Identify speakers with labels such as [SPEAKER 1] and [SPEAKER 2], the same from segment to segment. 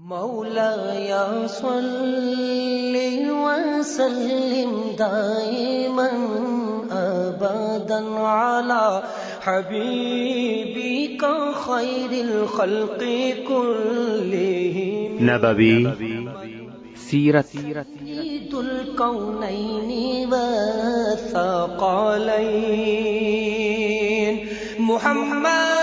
[SPEAKER 1] مولاي صل وسلم دائما أبدا على حبيبك خير الخلق كلهم
[SPEAKER 2] نبوي سيرت
[SPEAKER 1] سيد الكونين والثقلين محمد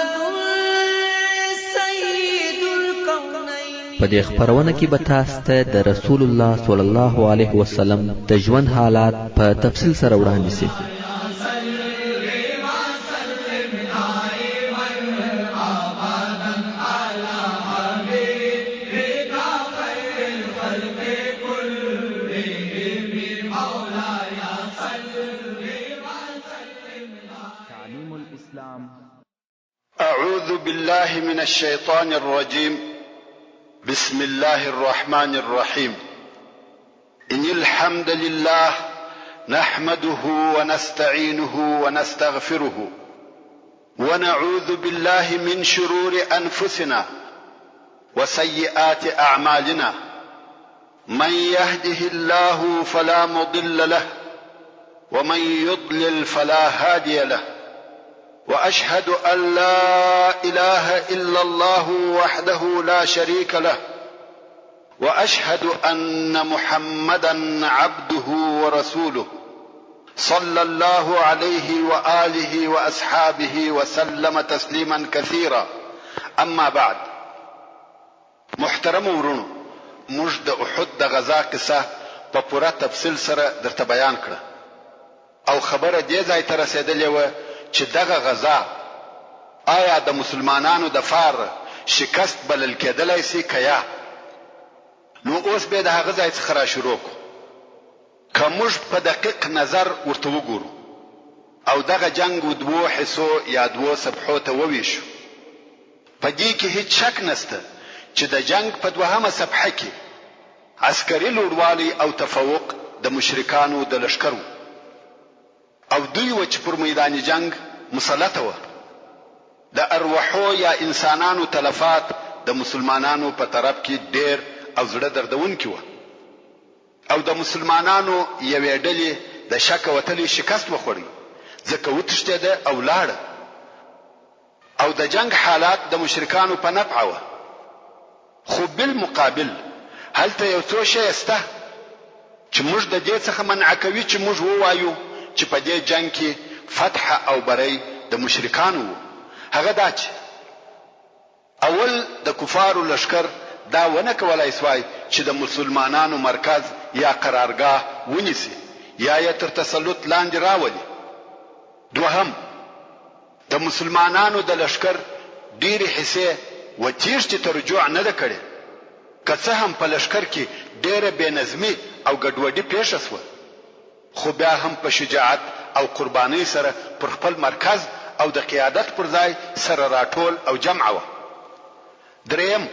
[SPEAKER 3] په دې خبرونه کې به تاسو ته د رسول الله صلی الله علیه وسلم د ژوند حالات په تفصیل سره وړاندې شي.
[SPEAKER 2] تعليم الإسلام.
[SPEAKER 4] أعوذ بالله من الشيطان الرجيم. بسم الله الرحمن الرحيم. إن الحمد لله نحمده ونستعينه ونستغفره ونعوذ بالله من شرور أنفسنا وسيئات أعمالنا. من يهده الله فلا مضل له ومن يضلل فلا هادي له. وأشهد أن لا إله إلا الله وحده لا شريك له وأشهد أن محمدا عبده ورسوله صلى الله عليه وآله وأصحابه وسلم تسليما كثيرا. أما بعد، محترم ورونو، موږ د احد د غزا قصه په پوره تفصیل سره درته بیان کړه او خبره دې ځای ته رسېدلې وه چې دغه غزا آیا د مسلمانانو د فار شکست بلل کېدلی سي که یا؟ نو اوس به د هغه ځای څخه را شروع کړو. که موږ په دقیق نظر ورته وګورو او دغه جنګ و دوو حصو یا دوو صفحو ته وویشو، په دې کې هیڅ شک نسته چې د جنګ په دوهمه صفحه کې عسکري لوړوالی او تفوق د مشرکانو د لښکر او دوی و چې پر میدان جنگ مسلطه وه. د ارواحو یا انسانانو تلفات د مسلمانانو په طرف کې ډېر او زړه دردونکي وه او د مسلمانانو یوې ډلې د شک وتلې شکست وخوړی، ځکه وتښتېده او لاړه. او د جنگ حالات د مشرکانو په نفع وه. خو بالمقابل هلته یو څو شی شته چې موږ د دې څخه منع کوي چې موږ ووایو چې په دې جنگ کې فتح او بری د مشرکانو وو. هغه دا چې اول د کفارو لشکر دا ونه کولای سوای چې د مسلمانانو مرکز یا قرارگاه ونیسي یا یې تر تسلط لاندې راولي. دوهم، د مسلمانانو د لشکر ډېرې حصې و تیښتې ته رجوع نه ده کړې، که څه هم په لشکر کې ډېره بېنظمي او ګډوډي پیښه سوه، خو بیا هم په شجاعت او قربانۍ سره پر خپل مرکز او د قیادت پر ځای سره راټول او جمع وه. دریم،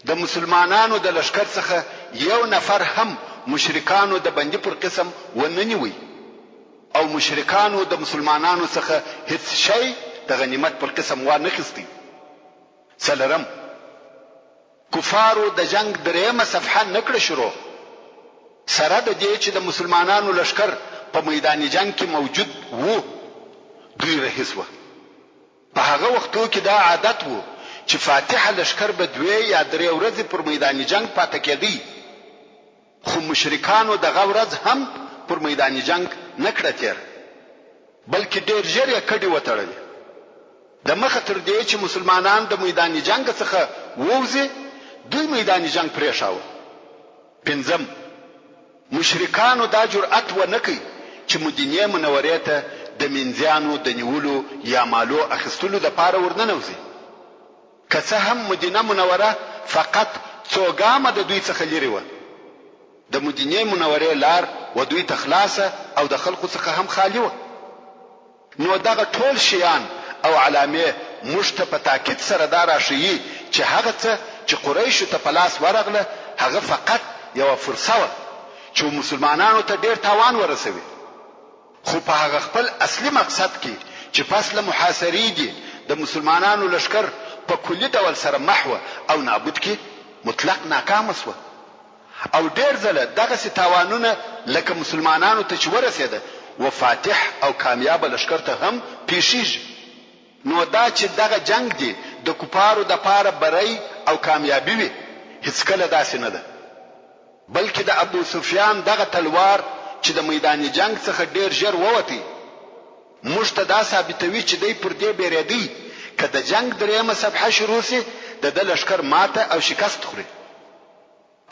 [SPEAKER 4] د مسلمانانو د لشکر څخه یو نفر هم مشرکانو د بندي پر قسم ونه نیوی او مشرکانو د مسلمانانو څخه هیڅ شی د غنیمت پر قسم وانه خستی. څلورم، کفارو د جنگ دریمه صفحه نکړه شروع، سره د دې چې د مسلمانانو لشکر په میدان جنگ کې موجود وو. دوی رهیس وه. په هغه وختو کې دا عادت وو چې فاتحه لشکر به 2 یا 3 ورځې پر میدان جنگ پاتې کېدی، خو مشرکانو دغه ورځ هم پر میدان جنگ نه کړه تېر، بلکې ډېر ژر یې کډې وتړلې. د مخه تر دې چې مسلمانان د میدان جنگ څخه ووځي، دوی میدان جنگ پرېښاوه. پنځم، مشرکانو دا جرأت ونه کړ چې مدینې منورې ته د منځیانو د نیولو یا مالو اخیستلو دپاره ورننوځي، که څه هم مدینه منوره فقط څو ګامه د دوی څخه لرې وه. د مدینې منورې لار و دوی ته خلاصه او د خلکو څخه هم خالي وه. نو دغه ټول شیان او علامې موږ ته په تاکید سره دا راښیي چې هغه څه چې قریشو ته په لاس ورغله هغه فقط یوه فرصه وه چې مسلمانانو ته ډېر تاوان ورسوي، خو په هغه خپل اصلي مقصد کې چې پس له محاصرې دي د مسلمانانو لشکر په کلی ډول سره محو او نابود کې مطلق ناکام شو او ډیر ځله دغه تاوانونه لکه مسلمانانو ته چې ورسېده و فاتح او کامیاب لشکر ته هم پیښیږي. نو دا چې دغه جنگ دی د کفارو د پاره بری او کامیابی وي هیڅ کله داسې نه ده، بلکې د ابو سفیان دغه تلوار چې د میدان جنگ څخه ډیر ژر ووتی موږ ته دا ثابتوي چې دی پر دې بیریدي که د جنگ دریمه صفحه شروع سي د لشکر ماته او شکست خوري.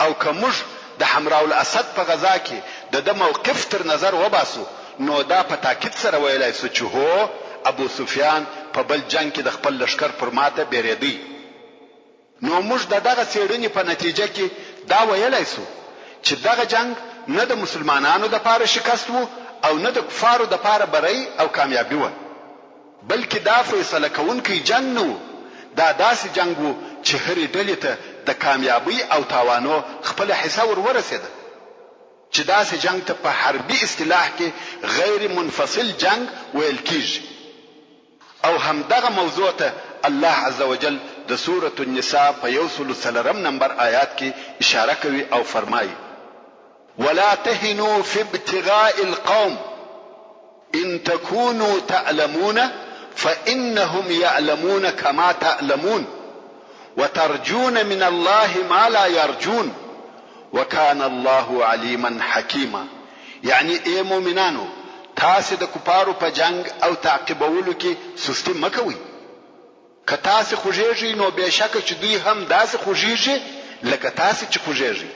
[SPEAKER 4] او که موږ د حمراء الاسد په غزا کې د موقف تر نظر وباسو نو دا په تاکید سره ویلای سو چې هو ابو سفیان په بل جنگ کې د خپل لشکر پر ماته بیریدي. نو موږ دغه څېړنې په نتیجه کې دا ویلای سو چې دغه جنگ نه د مسلمانانو د پاره شکست وو او نه د کفارو د پاره بری او کامیابی و، بلکې دا فیصله کوونکی جنگ نه، دا داسې جنگ وو چې هرې ډلې ته د کامیابی او تاوانو خپل حصه ورسېده، چې داسې جنگ ته په حربي اصطلاح کې غیر منفصل جنگ ویل کیږي. او همدغه موضوع ته الله عزوجل د سورة النساء په 103 نمبر آیات کې اشاره کوي او فرمایي: ولا تهنوا في ابتغاء القوم إن تكونوا تعلمون فإنهم يعلمون كما تعلمون وترجون من الله ما لا يرجون وكان الله عليما حكيما. يعني اے مومنانو تاسو د کفارو په جنگ او تعقیبولو کې سستی مکوئ. که تاسو خوږیږئ نو بېشکه چې دوی هم داسې خوږیږي لکه تاسو چې خوږیږئ،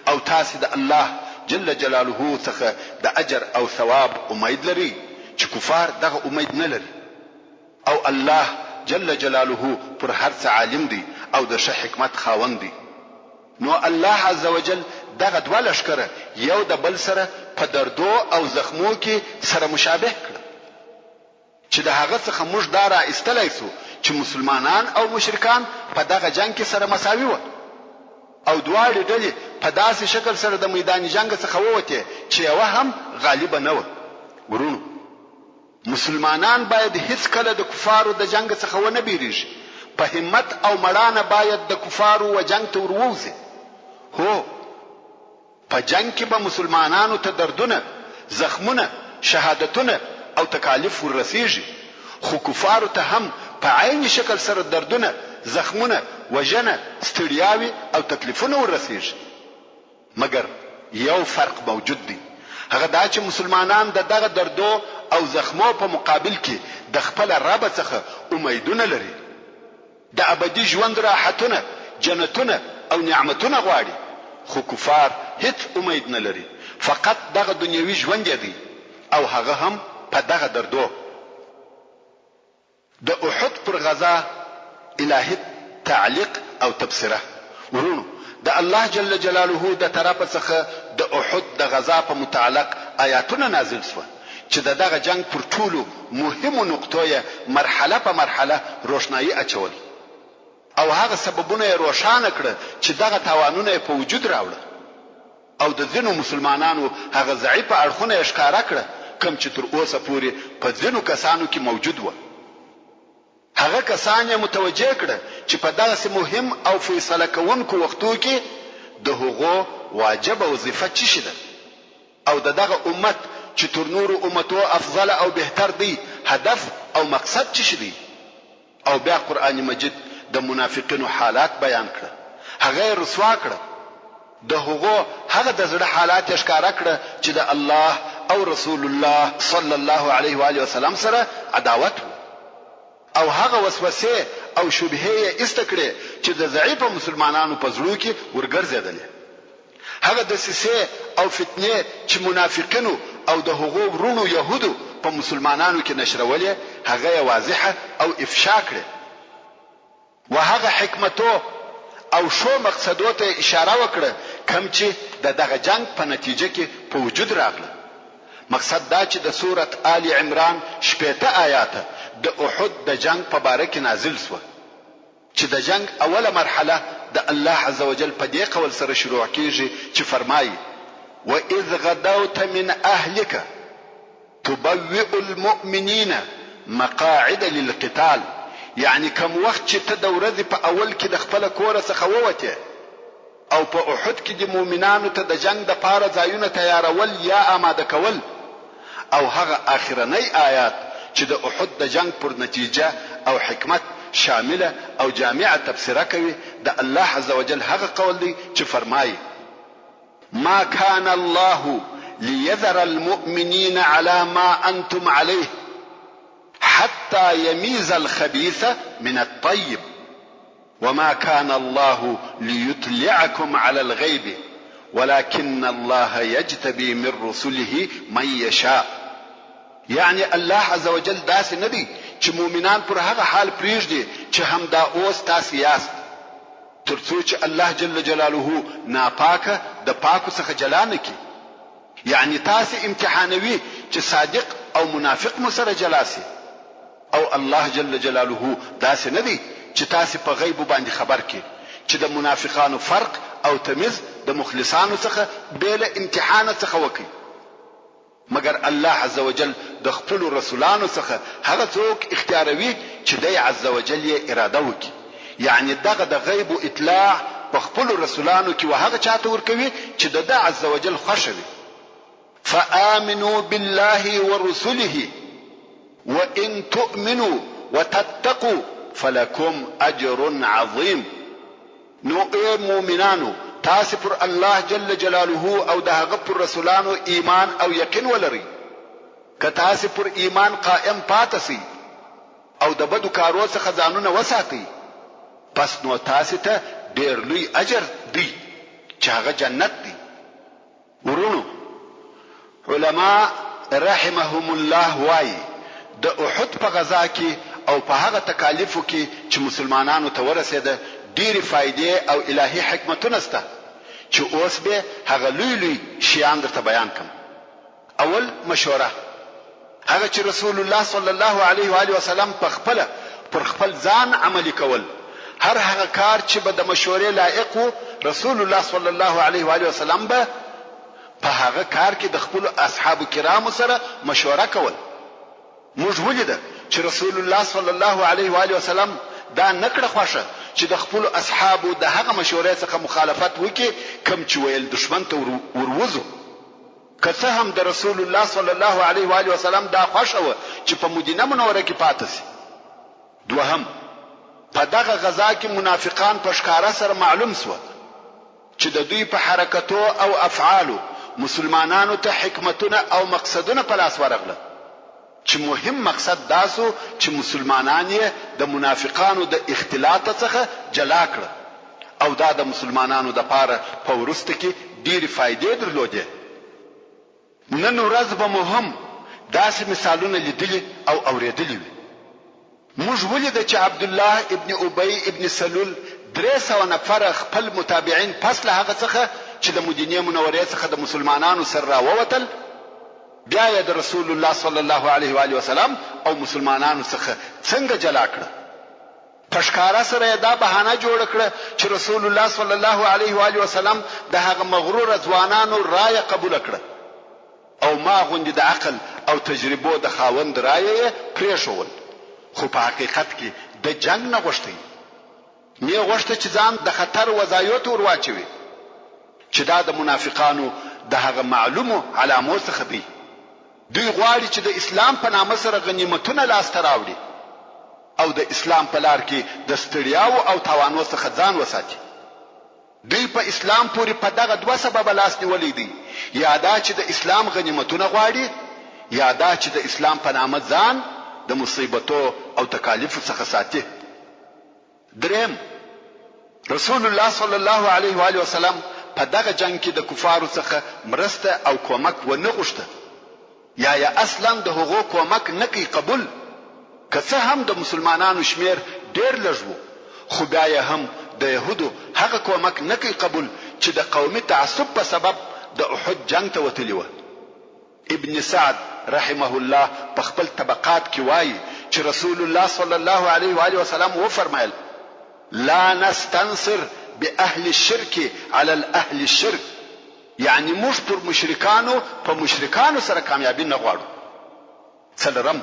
[SPEAKER 4] او تاسو د الله جل جلاله څخه د اجر او ثواب امید لري چې کفار دغه امید نه لري. او الله جل جلاله پر هر څه عالم دی او د ښه حکمت خاوند دی. نو الله عزوجل دغه دوه لشکره یو د بل سره په دردو او زخمو کې سره مشابه کړ چې د هغه څخه موږ دا را ایستلی سو چې مسلمانان او مشرکان په دغه جنگ کې سره مساوي وو او دواړه ډلې په داسې شکل سره د میدان جنگ څخه ووتې چې یوه هم غالبه نه وه. ورونو مسلمانان باید هیڅ کله د کفارو د جنگ څخه ونه بیریږي، په همت او مړانه باید د کفارو و جنگ ته ورووځي. هو په جنگ کې به مسلمانانو ته دردونه، زخمونه، شهادتونه او تکالیف ورسیږي، خو کفارو ته هم په عین شکل سره دردونه، زخمونه، وژنه، ستړیاوي او تکلیفونه ورسیږي. مګر یو فرق موجود دی، هغه دا چې مسلمانان د دغه دردو او زخمو په مقابل کې د خپل رب څخه امیدونه لري، د ابدي ژوند راحتونه، جنتونه او نعمتونه غواړي، خو کفار هیڅ امید نه لري، فقط دغه دنیوي ژوند دی او هغه هم په دغه دردو. د احد پر غزا الهي تعلیق او تبصره. ورونو د الله جل جلاله د طرفه څخه د احد د غزا په متعلق آیاتونه نازل شوه چې دغه جنگ پر ټولو مهمو نقطو یې مرحله په مرحله روشنايي اچول او هغه سببونه یې روښانه کړه چې دغه تاوانونه یې په وجود راوړه او د ځینو مسلمانانو هغه ضعیفه اړخونه یې ښکاره کړه کوم چې تر اوسه پورې په ځینو کسانو کې موجود و. هغه کسان یې متوجه کړه چې په دغسې مهم او فیصله کوونکو وختو کې د هغو واجب وظیفه څه شي ده او دغه امت چې تر نورو امتو افضل او بهتر دی هدف او مقصد څه شي دی. او بیا قرآن مجید د منافقینو حالات بیان کړه، هغه یې رسوا کړه، د هغو هغه د زړه حالات یې ښکاره کړه چې د الله او رسول الله صلی الله علیه و آله وسلم سره عداوت او هغه وسوسه او شبهه یې ایسته کړې چې د ضعیفه مسلمانانو په زړه کې ورګرځېدلې. هغه دسیسه او فتنه چې منافقینو او د هغو ورونو يهودو په مسلمانانو کې نشرولې هغه واضحه او افشا کړې و هغه حکمتو او شو مقصدو ته اشاره وکړه کوم چې دغه جنگ په نتیجه کې په وجود راغله. مقصد دا چې د سورة آل عمران 18 آیات د احد د جنگ په باره کې نازل شوه چې د جنگ اوله مرحله د الله عزوجل په دې قول سره شروع کیږي چې فرمایي: وَإِذْ غَدَوْتَ مِنْ أَهْلِكَ تُبَوِّئُ الْمُؤْمِنِينَ مَقَاعِدَ لِلْقِتَالِ. یعنی کوم وخت چې ته د ورځې په اول کې د خپل کور څخه ووتې او په احد کې د مؤمنانو ته د جنگ د پاره ځایونه تیارول یا آماده کول، او هغه آخرنی آیات چې د احد د جنگ پر نتیجه او حکمت شامله او جامعه تفسیره کوي، د الله عزوجل هغه قول دی چې فرمایي: ما كان الله ليذر المؤمنين على ما أنتم عليه حتى يميز الخبيث من الطيب وما كان الله ليطلعكم على الغيب ولكن الله يجتبي من رسله من يشاء. يعني الله عز وجل داسې ندی چې مؤمنان پر هغه حال پریږدي چې همدا اوس تاسو یاست، ترڅو چې الله جل جلاله ناپاکه د پاکو څخه جلا نه کړي. یعنی تاسو امتحانوي چې صادق او منافق مو سره جلا سي، او الله جل جلاله داسې نه دی چې تاسو په غیب باندې خبر کړي چې د منافقانو فرق او تمیز د مخلصانو څخه بیل امتحان څخه وکړي، مگر الله عز وجل د خپل رسولانو څخه هغه څوک اختیاروي چې دی عز وجل یې اراده وکړي. یعنی دغه د غیب اطلاع په خپل رسولانو کې وهغه چاته ورکوي چې د عز وجل خوښ وي. فآمنوا بالله ورسله وإن تؤمنوا وتتقوا فلكم أجر عظيم. نو اے مؤمنانو تاسو پر الله جل جلاله او د هغه پر رسولانو ایمان او یقین ولرئ، که تاسو پر ایمان قائم پاتې سئ او د بدو کارو څخه ځانونه وساتئ، پس نو تاسو ته ډېر لوی اجر دی چې هغه جنت دی. ورونو علماء رحمهم الله وایي د احد په غزا کې او په هغه تکالیفو کې چې مسلمانانو ته ورسېده ډېرې فائدې او الهي حکمتونه شته چې اوس به هغه لوی لوی شیان درته بیان کړم. اول مشوره، هغه چې رسول الله صلی الله علیه و آله وسلم پر خپل ځان عملی کول. هر هغه کار چې به د مشورې لایق وو، رسول الله صلی الله علیه و آله وسلم به په هغه کار کې د خپل اصحاب کرامو سره مشوره کول. موږ ولیده چې رسول الله صلی الله علیه و آله وسلم دا نکړه خوښه چې د خپل اصحابو د هغه مشورې څخه مخالفت وکړي کوم چې ویل دشمن ته وروزو. که څه هم د رسول الله صلی الله علیه و آله وسلم دا خوښه و چې په مدینه منوره کې پاتې شي. دوهم، په دغه غزا کې منافقان په ښکاره سره معلوم شو چې د دوی په حرکتو او افعالو مسلمانانو ته حکمتونه او مقصدونه په لاس ورغله، چې مهم مقصد داسو چې مسلمانان یې د منافقانو د اختلاط څخه جلا کړ، او دا د مسلمانانو د پاره په ورسته کې ډېرې فائدې درلودې. نن ورځ به مهم داسې مثالونه لیدلي او اورېدلي وي. موږ ولیده چې عبد الله ابن ابي ابن سلول 300 نفر خپل متابعین پس له هغه څخه چې د مدینې منورې څخه د مسلمانانو سره راووتل، بیا یې د رسول الله صلی الله علیه و آله وسلم او مسلمانانو څخه څنګه جلا کړ. په ښکاره سره دا بهانه جوړ کړه چې رسول الله صلی الله علیه و آله وسلم د هغه مغرور ځوانانو رایه قبول کړه، او ما غوندې د عقل او تجربو د خاوند رایه پرېښول. خو په حقیقت کې د جنگ نه غوښتي، نه غوښته چې ځان د خطر وضعیت ور واچوي، چې دا د منافقانو د هغه معلومو علامو څخه دی. دوی غواړي چې د اسلام په نامه سره غنیمتونه لاسته راوړي او د اسلام په لار کې د ستړیاو او تاوانو څخه ځان وساتي. دوی په اسلام پورې په دغه دوه سبب لاس نیولې دي، یا دا چې د اسلام غنیمتونه غواړي، یا دا چې د اسلام په نامه ځان د مصیبتو او تکالیفو څخه ساتي. دریم، رسول الله صلی الله علیه و آله وسلم په دغه جنگ کې د کفارو څخه مرسته او کومک ونه غوښته، یا اصلا د هغو کومک نه کوي قبول. که څه هم د مسلمانانو شمیر ډیر لږ وو، خو بیا یې هم د یهودو هغه کومک نه کوي قبول چې د قومي تعصب په سبب د احد جنگ ته وتلی و. ابن سعد رحمه الله په خپل طبقات کې وایي چې رسول الله صلی الله علیه و آله وسلم وفرمایل: لا نستنصر باهل الشرك على الاهل الشرك. یعنی موږ پر مشرکانو په مشرکانو سره کامیابی نه غواړو. څلورم،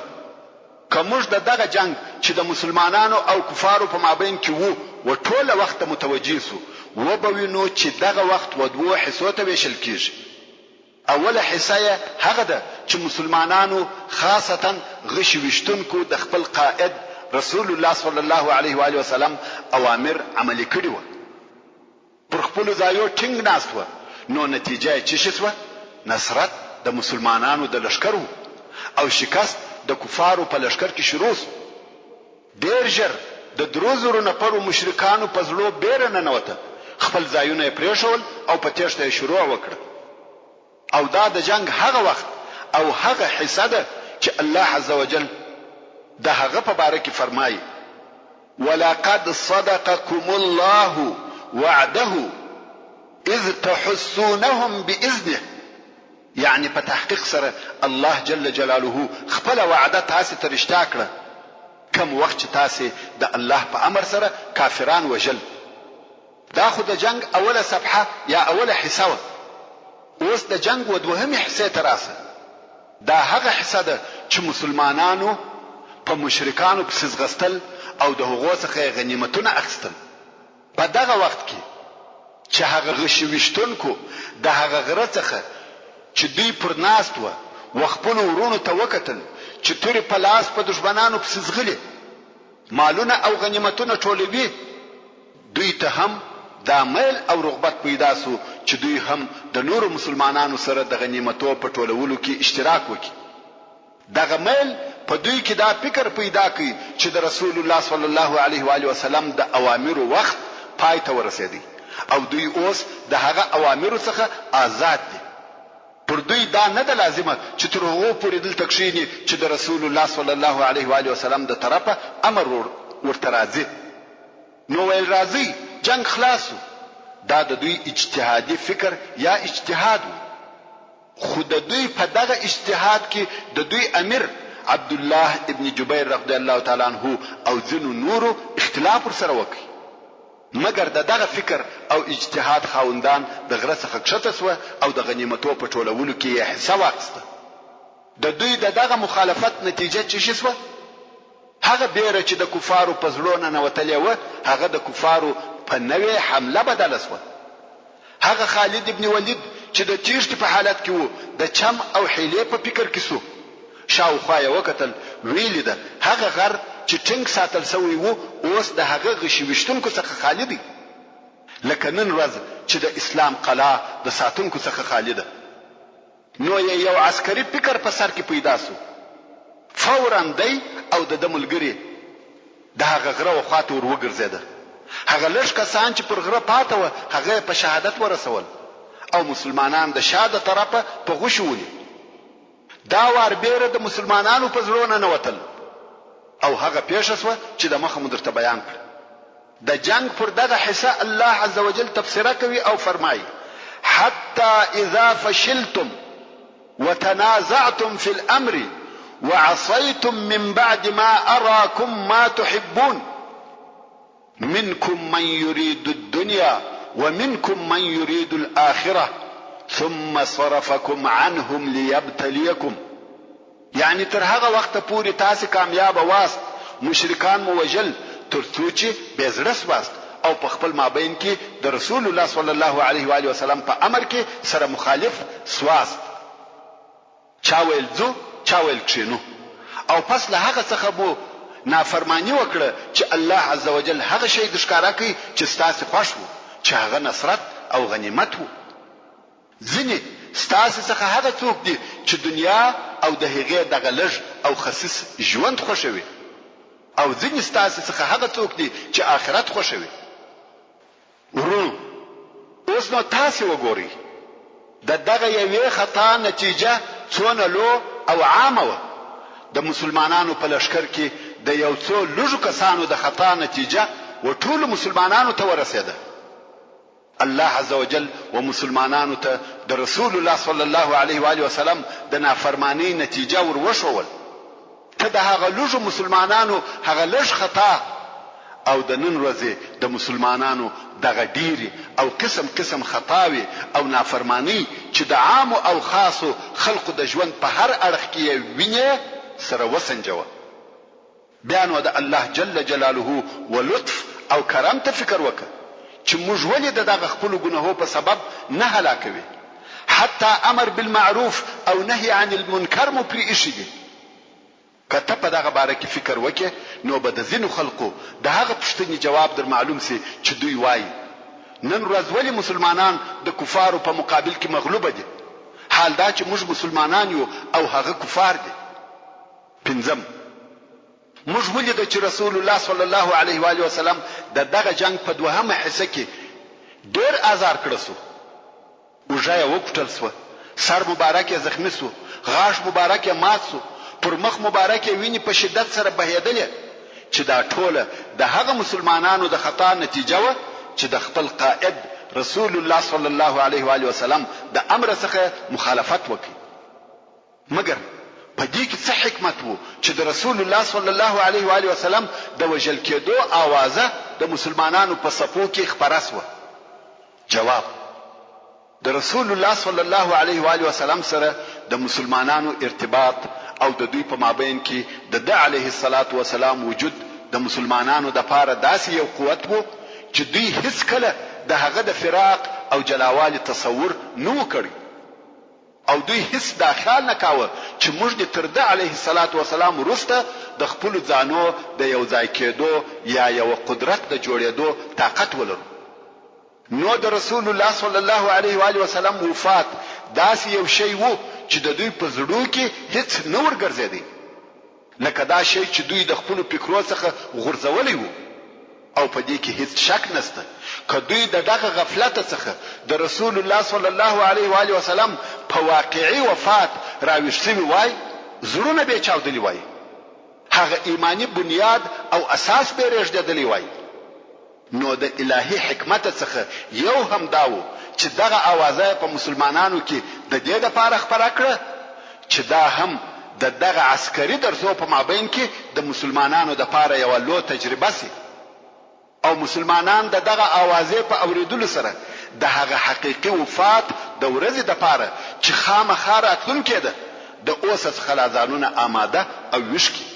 [SPEAKER 4] که موږ دغه جنگ چې د مسلمانانو او کفارو په مابین کې وو ټوله وخت متوجه سو، وبوینو چې دغه وخت و دوه حصو ته ویشل کیږي. اوله حصه یې هغه ده چې مسلمانانو خاصتا غش وشتونکو د خپل قائد رسول الله صلی الله علیه و آله وسلم اوامر عملي کړي و، پر خپل ځایو ټینګ ناست و. نو نتیجه یې څه شوه؟ نصرت د مسلمانانو د لشکر او شکست د کفارو په لشکر کې شروع شو. ډېر ژر د 3000 نفرو مشرکانو په زړه بیره ننوته، خپل ځایونه یې پرېښول او په تېښته یې شروع وکړه. او دا د جنگ هغه وخت او هغه حصه ده چې الله عز وجل د هغه په باره کې فرمایي: ولقد صدقكم الله وعده اذ تحسونهم باذنه. یعنی په تحقیق سره الله جل جلاله خپل وعده تاسو ته رښتیا کړه کوم وخت چې تاسو د الله په امر سره کافران وجل. دا خو د جنگ اوله صفحه یا اوله حصه وه. اوس د جنگ و دوهمه حصه ته راسه. دا هغه حصه ده چې مسلمانانو په مشرکانو پسې ځغستل او د هغو څخه غنیمتونه اخیستل. په دغه وخت کې چې هغه غش وشتونکو د هغه غره څخه چې دوی پر ناست و خپل ورونو ته وکتل چې تورې په لاس په دشمنانو پسې ځغلي، مالونه او غنیمتونه ټولوي، دوی ته هم دا میل او رغبت پیدا سو چې دوی هم د نورو مسلمانانو سره د غنیمتو په ټولولو کې اشتراک وکړي. دغه میل په دوی کې دا فکر پیدا کړي چې د رسول الله صلی الله علیه و آله وسلم د اوامرو وخت پای ته ورسېدی او دوی اوس د هغه اوامرو څخه آزاد دي. پر دوی دا نه ده لازمه چې تر هغو پورې دلته کښېني چې د رسول الله صلی الله علیه و آله وسلم د طرفه امر ورته راځي. نو ویل راځي جنگ خلاصو. دا د دوی اجتهادي فکر یا اجتهاد و. خو د دوی په دغه اجتهاد کې د دوی امیر عبد الله ابن جبیر رضی الله تعالی عنہ او ځینو نورو اختلاف ورسره وکړي. مګر دغه فکر او اجتهاد خاوندان د غره څخه کښته سوه او د غنیمتو په ټولولو کې یې حصه واخیسته. د دوی دغه مخالفت نتیجه څه شوه؟ هغه بیره چې د کفارو په زړه ننوتلې وه هغه د کفارو په نوې حمله بدله سوه. هغه خالد ابن ولید چې د تیښتې په حالت کې و د چم او حیلې په فکر کې سو. شاوخوا یې وکتل، ویلې ده هغه غر چې ټینګ ساتل سوی وو اوس د هغه غشي وشتونکو څخه خالی دی، لکه نن ورځ چې د اسلام قلعه د ساتونکو څخه خالی ده. نو یو عسکري فکر په سر کې پیدا سو. فورا دی او د ملګری د هغه غره خواته ور وګرځیده. هغه لږ کسان چې پر غره پاته و هغه په شهادت ورسول او مسلمانان د شاده طرفه په غوښ ولي. دا وار بیره د مسلمانانو په زړه ننوتل او هغه پیښه سوه چې د مخه مو درته بیان کړ. د جنگ پر دغه حصه الله عز وجل تفسیره کوي او فرمایي: حتى اذا فشلتم وتنازعتم في الامر وعصيتم من بعد ما اراكم ما تحبون منكم من يريد الدنيا ومنكم من يريد الاخره ثم صرفكم عنهم ليبتليكم. یعنی تر هغه وخت پورې تاسو کامیاب واست، مشرکان مو وجل تر څو چې بې زړه سواست او په خپل مابین کې د رسول الله صلی الله علیه و آله وسلم په امر کې سره مخالف سواست. چا ویل ځو، چا ویل کښېنو، او پس له هغه څخه مو نافرمانی وکړه چې الله عز وجل هغه شی د ښکارا کوي چې ستاسو خوښ وو، چې هغه نصرت او غنیمت وو. ځینې ستاسو څخه هغه څوک دي چې دنیا او د هغې دغه لږ او خصیص ژوند خوښوي، او ځینې ستاسو څخه هغه څوک دي چې آخرت خوښوي. ورونو اوس نو تاسو وګورئ د دغه یوې خطا نتیجه څونه لو او عامه وه. د مسلمانانو په لشکر کې د یو څو لږو کسانو د خطا نتیجه و ټولو مسلمانانو ته ورسېده. الله عز وجل و مسلمانانو ته د رسول الله صلی الله علیه و آله وسلم د نافرمانی نتیجه ور وښول. ته د هغه لږو مسلمانانو هغه لږ خطا او د نن ورځې د مسلمانانو دغه ډیری او قسم قسم خطاوي او نافرمانی چې د عام او خاصو خلقو د ژوند په هر اړخ کې ویني سره وسنجوه. بیا نو د الله جل جلاله و لطف او کرم ته فکر وکړه چې موږ ولې دغه خپل ګناهو په سبب نه هلاکوي. حتی امر بالمعروف او نهي عن المنکر مو پرې ایښي دي. کته په دغه باره کې فکر وکې نو به د ځینو خلکو د هغه پوښتنې جواب در معلوم سي چې دوی وایي نن ورځ ولې مسلمانان د کفارو په مقابل کې مغلوبه دي، حال دا چې موږ مسلمانان یو او هغه کفار دي. پنځم، موږ ولیدو چې رسول الله صلی الله علیه و آله وسلم د دغه جنگ په دوهمه حصه کې ډېر آزار کړی سو. اوږه یې وکوټل سوه، سر مبارک یې زخمي سو، غاښ مبارک یې مات سو، پر مخ مبارک یې وینې په شدت سره بهېدلې، چې دا ټوله د هغه مسلمانانو د خطا نتیجه وه چې د خپل قائد رسول الله صلی الله علیه و آله وسلم د امر څخه مخالفت وکړي. مګر په دې کې څه حکمت وو چې د رسول الله صلی الله علیه و آله وسلم د وژل کېدو آوازه د مسلمانانو په صفو کې خپره سوه؟ جواب: د رسول الله صلی الله علیه و آله وسلم سره د مسلمانانو ارتباط او د دوی په مابین کې د علیه الصلاة والسلام وجود د مسلمانانو د پاره داسې یو قوت وو چې دوی هیڅ کله د هغه د فراق او جلاوالي تصور نه کړی، او دوی هیڅ دا خیال نه کاوه چې موږ د تر د علیه الصلاة والسلام وروسته د خپل ځانو د یو ځای کېدو یا یو قدرت د جوړېدو طاقت ولرو. نو د رسول الله صلی الله علیه و آله وسلم وفات داسې یو شی وو چې د دوی په زړه کې هیڅ نه ورګرځېدی، لکه دا شی چې دوی د خپل فکرو څخه غورځولی وو. او په دې کې هیڅ شک نشته که دوی د دغه غفلت څخه د رسول الله صلی الله علیه و آله وسلم په واقعي وفات راویښ شوي وای، زړونه به چاودلی وای، هغه ایمانی بنیاد او اساس به رېږدېدلی وای. نو د الهي حکمت څخه یو هم داو چې دغه اوازه په مسلمانانو کې د دې لپاره خپره کړه چې دا هم د دغه عسکري درسو په مابین کې د مسلمانانو لپاره یو لوی تجربه سي، او مسلمانان د دغه اوازې په اوریدلو سره د هغه حقيقي وفات د ورځې لپاره چې خامخا راتلونکې ده د اوس څخه ځانونه آماده او ویښ کړي.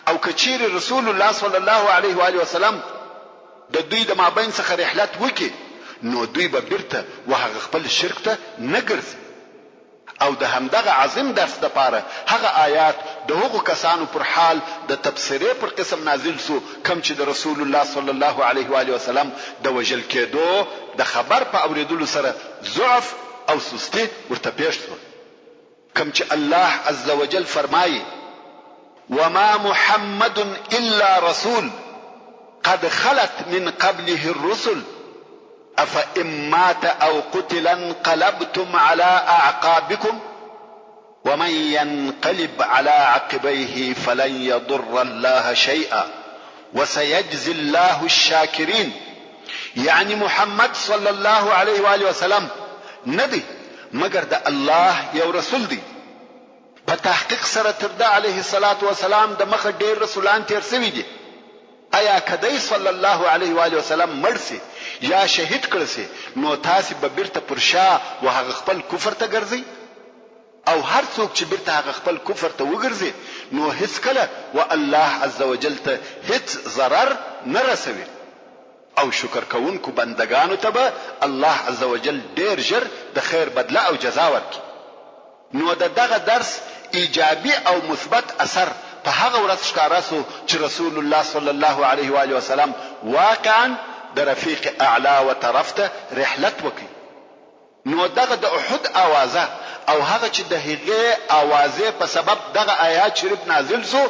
[SPEAKER 4] او کچیر رسول الله صلی الله علیه و آله وسلم د دوی د مابین څخه رحلت وکړي نو دوی به بیرته وهغه خپل شرک ته نه ګرځي. او د همدغه عظیم درس د پاره هغه آیات د هغو کسانو پر حال د تبصره پر قسم نازل سو کم چې د رسول الله صلی الله علیه و آله وسلم د وجل کېدو د خبر په اوریدلو سره ضعف او سستی ورته پیښ شو. کم چې الله عز وجل فرمایي: وما محمد الا رسول قد خلت من قبله الرسل افإن مات او قتل انقلبتم على اعقابكم ومن ينقلب على عقبيه فلن يضر الله شيئا وسيجزي الله الشاكرين. يعني محمد صلى الله عليه وآله وسلم ندي مگر د الله یو رسول دی. په تحقیق سره تر د علیه الصلاة والسلام د مخه ډیر رسولان تیر شوي دي. ایا کدی صلی الله علیه و آله وسلم مرسي یا شهید کړسي نو تاسو به بیرته پر شا او هغه خپل کفر ته ګرځي؟ او هر څوک چې بیرته هغه خپل کفر ته وګرځي نو هیڅ کله و الله عز وجل ته هیڅ ضرر نه رسوي. او شکر کوونکو بندگانو ته به الله عز وجل ډیر ژر د خیر بدله او جزا ورکړي. نو دغه درس ایجابي او مثبت اثر په هغه ورځ ښکارا سو چې رسول الله صلی الله علیه و آله وسلم واقعا د رفیق اعلی و طرف ته رحلت وکړي. نو دغه د احد اوازه او هغه چې د هغه اوازه په سبب دغه آیات شریف نازل سو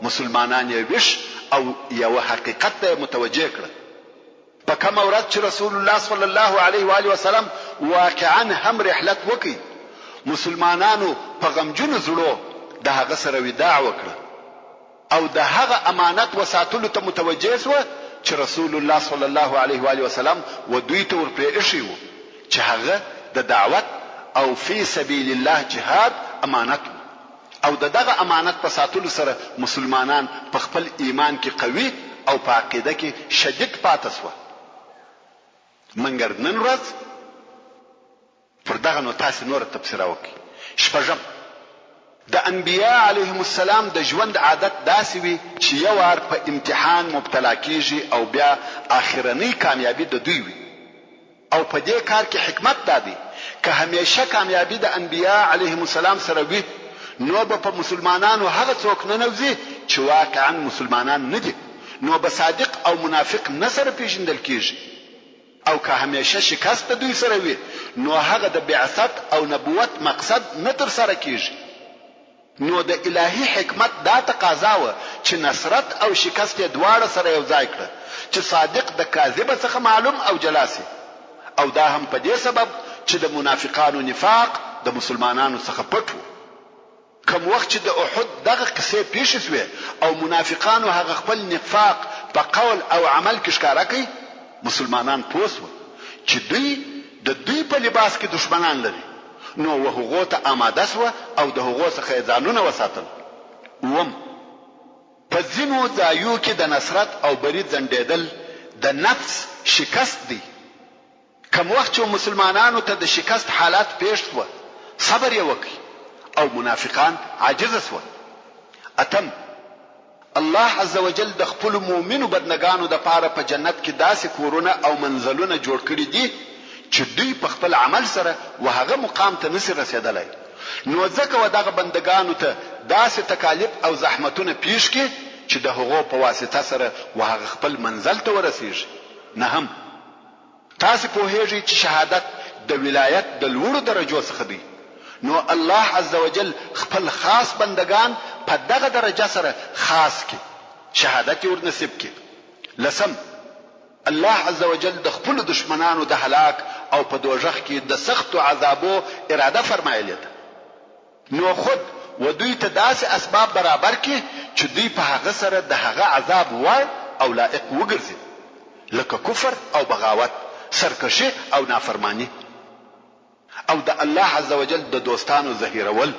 [SPEAKER 4] مسلمانان یې وش او یو حقیقت ته متوجه کړ. په کوم ورځ چې رسول الله صلی الله علیه و آله وسلم واقعا هم رحلت وکړي مسلمانانو په غمجن زړه د هغه سره وداع وکړه او د هغه امانت وساتلو ته متوجه شو چې رسول الله صلی الله علیه و آله وسلم و دوی ته ورپرې ایښی و چې هغه د دعوت او فی سبیل الله جهاد امانت او دغه امانت په ساتلو سره مسلمانان په خپل ایمان کې قوي او په عقیده کې شدید پاتې شو. منګر نن ورځ پر دغه نو تاسو نور تفسیر وکړي. شپږم، د انبیاء علیهم السلام د ژوند عادت داسې وي چې یو وار په امتحان مبتلا کیږي او بیا آخرنۍ کامیابی د دوی وي. او په دې کار کې حکمت دا دی که همیشه کامیابی د انبیاء علیهم السلام سره وي نو به په مسلمانانو هغه څوک نه نوځي چې واقعا مسلمانان نه دي، نو به صادق او منافق نه سره پیژندل کیږي. او که همیشه شکست دوی سره وي نو هغه د بعثت او نبوت مقصد نه تر سره کیږي. نو د الهي حکمت دا تقاضا و چې نصرت او شکست یې دواړه سره یو ځای کړه چې صادق د کاذب څخه معلوم او جلاسي. او دا هم په دې سبب چې د منافقانو نفاق د مسلمانانو څخه پټ و. کوم وخت چې د احد دغه قصې پیښې شوې او منافقانو هغه خپل نفاق په قول او عمل کې ښکاره کوي، مسلمانان پوه شول چې دوی د دوی په لباس کې دشمنان لري، نو وهغو ته آماده شوه او د هغو څخه یې ځانونه وساتل. اووم، په ځینو ځایو کې د نصرت او برید ځنډېدل د نفس شکست دی. کوم وخت چې مسلمانانو ته د شکست حالات پیښ شوه صبر یې وکړي او منافقان عاجز شول. اتم، الله عز وجل د خپل مؤمنو بدنګانو د پاره په جنت کې داسې کورونه او منزلونه جوړ کړي دي چې دوی په خپل عمل سره وهغه مقام ته نشي رسیدلی، نو ځکه و دغه بندگانو ته داسې تکالیف او زحمتونه پیښ کړي چې د هغو په واسطه سره وهغه خپل منزل ته ورسیږي. نهم، تاسو پوهیږئ چې شهادت د ولایت د لوړو درجو څخه دی، نو الله عز وجل خپل خاص بندگان په دغه درجه سره خاص کی شهادت ور نصیب کی. لسم، الله عز وجل د خپل دشمنانو د هلاک او په دوزخ کې د سخت عذابو اراده فرمایلی ده، نو خود و دوی ته داسې اسباب برابر کی چې دوی په هغه سره د هغه عذاب وړ او لائق وګرځي، لکه کفر او بغاوت، سرکشي او نافرمانی. او د الله عز وجل د دوستانو ظهیرول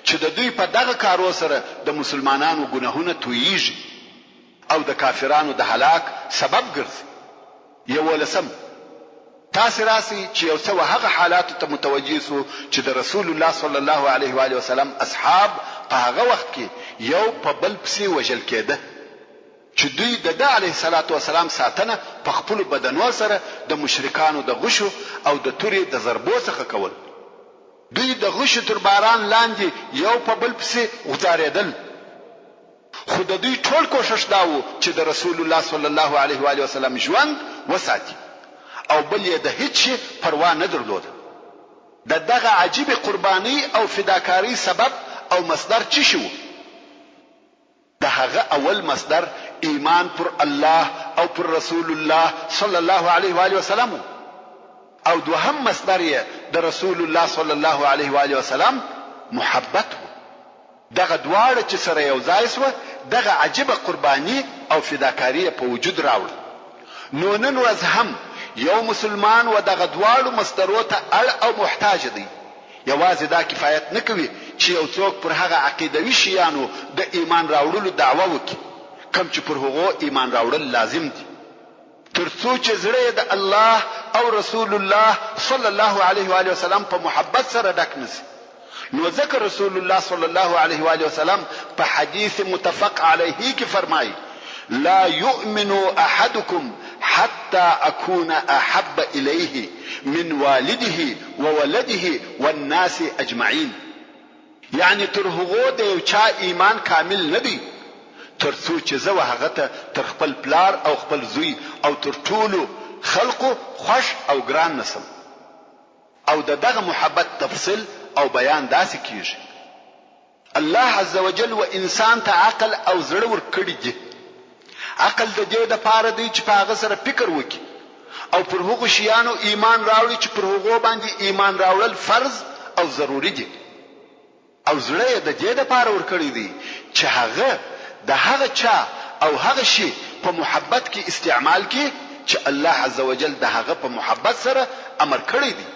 [SPEAKER 4] چې د دوی په دغه کارو سره د مسلمانانو ګناهونه تویږي او د کافرانو د هلاک سبب ګرځي. یولسم، تاسو راسي چې یو څه هغه حالات ته متوجي سو چې د رسول الله صلی الله علیه و آله وسلم اصحاب په هغه وخت کې یو په بل پسې وژل کېده چې دوی د علیه الصلاۃ والسلام ساتنه په خپل بدنو سره د مشرکانو د غشو او د توري د ضربو څخه کول. دوی د غشو تر باران لاندې یو په بل پسې وځارېدل، خو د دوی ټول کوشش دا و چې د رسول الله صلی الله علیه و آله وسلم ژوند وساتي او بل یې د هیڅ شي پروا نه درلوده. د دغه عجیب قربانی او فداکاری سبب او مصدر چی شو؟ د هغه اول مصدر ایمان پر الله او پر رسول الله صلی الله علیه و آله وسلم، او دوهم مصدر یې د رسول الله صلی الله علیه و آله وسلم محبت و. دغه دواړه چې سره یو ځای سو دغه عجیبه قربانی او فداکاری په وجود راوړ. نو نن ورځ هم یو مسلمان و دغه دواړو مصدرو ته اړ او محتاج دی. یوازې دا کفایت نه کوي چې یو څوک پر هغه عقیدوي شیانو د ایمان راوړلو دعوه وکړي کوم چې پر هغو ایمان راوړل لازم دي، ترڅو چې زړه د الله او رسول الله صلی الله علیه و آله وسلم په محبت سره ډک نشي. نو ذکر رسول الله صلی الله علیه و آله وسلم په حدیث متفق علیه کې فرمایي: لا يؤمن احدكم حتى اكون احب اليه من والده وولده والناس اجمعين. یعنی تر هغه د یو چا ایمان کامل نه دی ترڅو چې زه هغه ته تر خپل پلار او خپل زوی او تر ټولو خلقو خوش او ګران نسم. او دغه محبت تفصیل او بیان داسې کیږي. الله عز وجل و انسان ته عقل او زړه ورکړي دي. عقل د دې د پاره دی چې په هغه سره فکر وکړي او پر هغو شیانو ایمان راوړي چې پر هغو باندې ایمان راوړل فرض او ضروری دي. او زړه د دې د پاره ورکړي دي چې هغه د هغه چا او هغه شی په محبت کې استعمال کړي چې الله عز وجل د هغه په محبت سره امر کړی دی،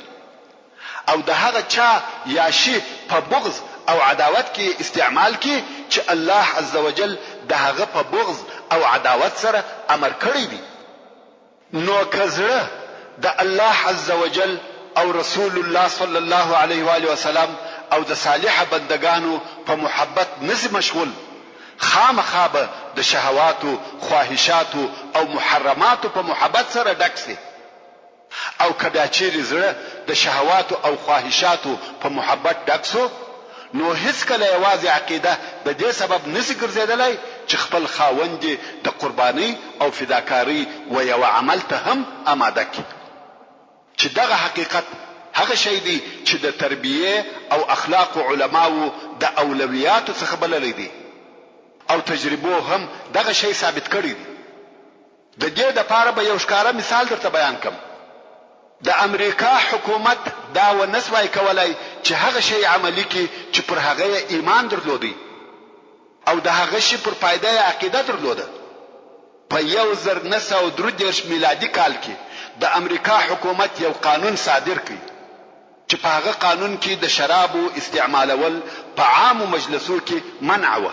[SPEAKER 4] او د هغه چا یا شی په بغض او عداوت کې استعمال کړي چې الله عز وجل د هغه په بغض او عداوت سره امر کړی دی. نو کزړه د الله عز وجل او رسول الله صلی الله علیه و آله وسلم او د صالحه بندگانو په محبت نسی مشغول، خامخا به د شهواتو، خواهشاتو او محرماتو په محبت سره ډک سي. او کدا چیرې زړه د شهواتو او خواهشاتو په محبت ډک سو، نو هیڅ کله یوازې عقیده د دې سبب نسی ګرځیدلی چې خپل خاوند د قرباني او فداکاری و یو عمل ته هم آماده کړي. چې دغه حقیقت هغه شی دی چې د تربیه او اخلاق علماو د اولویاتو څخه بللی دی، او تجربو هم دغه شی ثابت کړی دی. د دې لپاره به یو ښکاره مثال درته بیان کوم. د امریکا حکومت دا و نسوای کولای چې هغه شی عملی کړي چې پر هغه ایمان درلودي او د هغه شی پر پایده عقیده درلوده. په 1933 میلادي کال کې د امریکا حکومت یو قانون صادر کړ چې په هغه قانون کې د شرابو استعمالول په عام مجلسو کې منع و.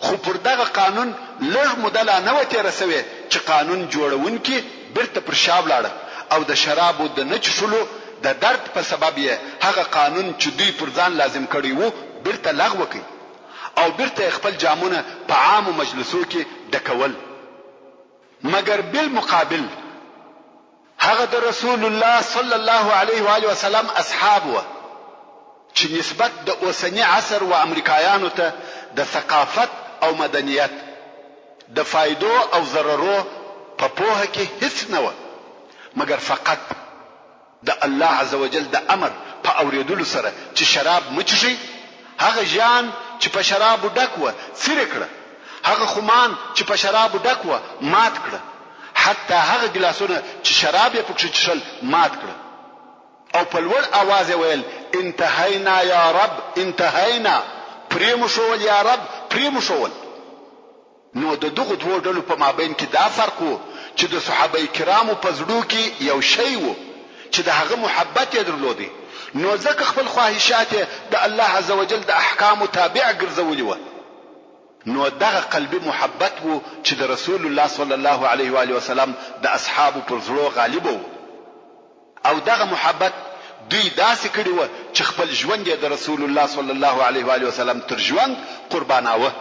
[SPEAKER 4] خو پر دغه قانون لږ موده لا نه و تېره سوې چې قانون جوړونکي بیرته پر شا ولاړه او د شرابو د نه څښلو د درد په سبب یې هغه قانون چې دوی پر ځان لازم کړی وو بیرته لغوه کړ او بیرته خپل جامونه په عام مجلسو کې ډکول. مګر بالمقابل هغه د رسول الله صلی الله علیه و آله وسلم اصحاب و چې نسبت د اوسنی عصر و امریکایانو ته د ثقافت او مدنیت د فایدو او ضررو په پوهه کې هیڅ نه و، مګر فقط د الله عزوجل د امر په اوریدلو سره چې شراب مچشي، هغه ژان چې په شرابو ډک و څیرې کړه، هغه خمان چې په شرابو ډک و مات کړه، حتی هغه ګلاسونه چې شراب یې پکښې څښل مات کړه، او په لوړ اواز یې ویل انتهینا یا رب انتهینا، پرې مو شول یا رب پرې مو شول. نو د دغو دوو ډلو په مابین کې دا فرق و چې د صحابه کرامو په زړو کې یو شی و چې د هغه محبت یې درلودی، نو ځکه خپل خواهشات د الله عزوجل د احکامو تابع ګرځولي و. نو دغه قلبي محبت وو چې د رسول الله صلی الله علیه و آله وسلم د اصحابو پر زړه غالب وو، او دغه محبت دوی داسې کړی و چې خپل ژوند د رسول الله صلی الله علیه و آله وسلم تر ژوند قرباناوه،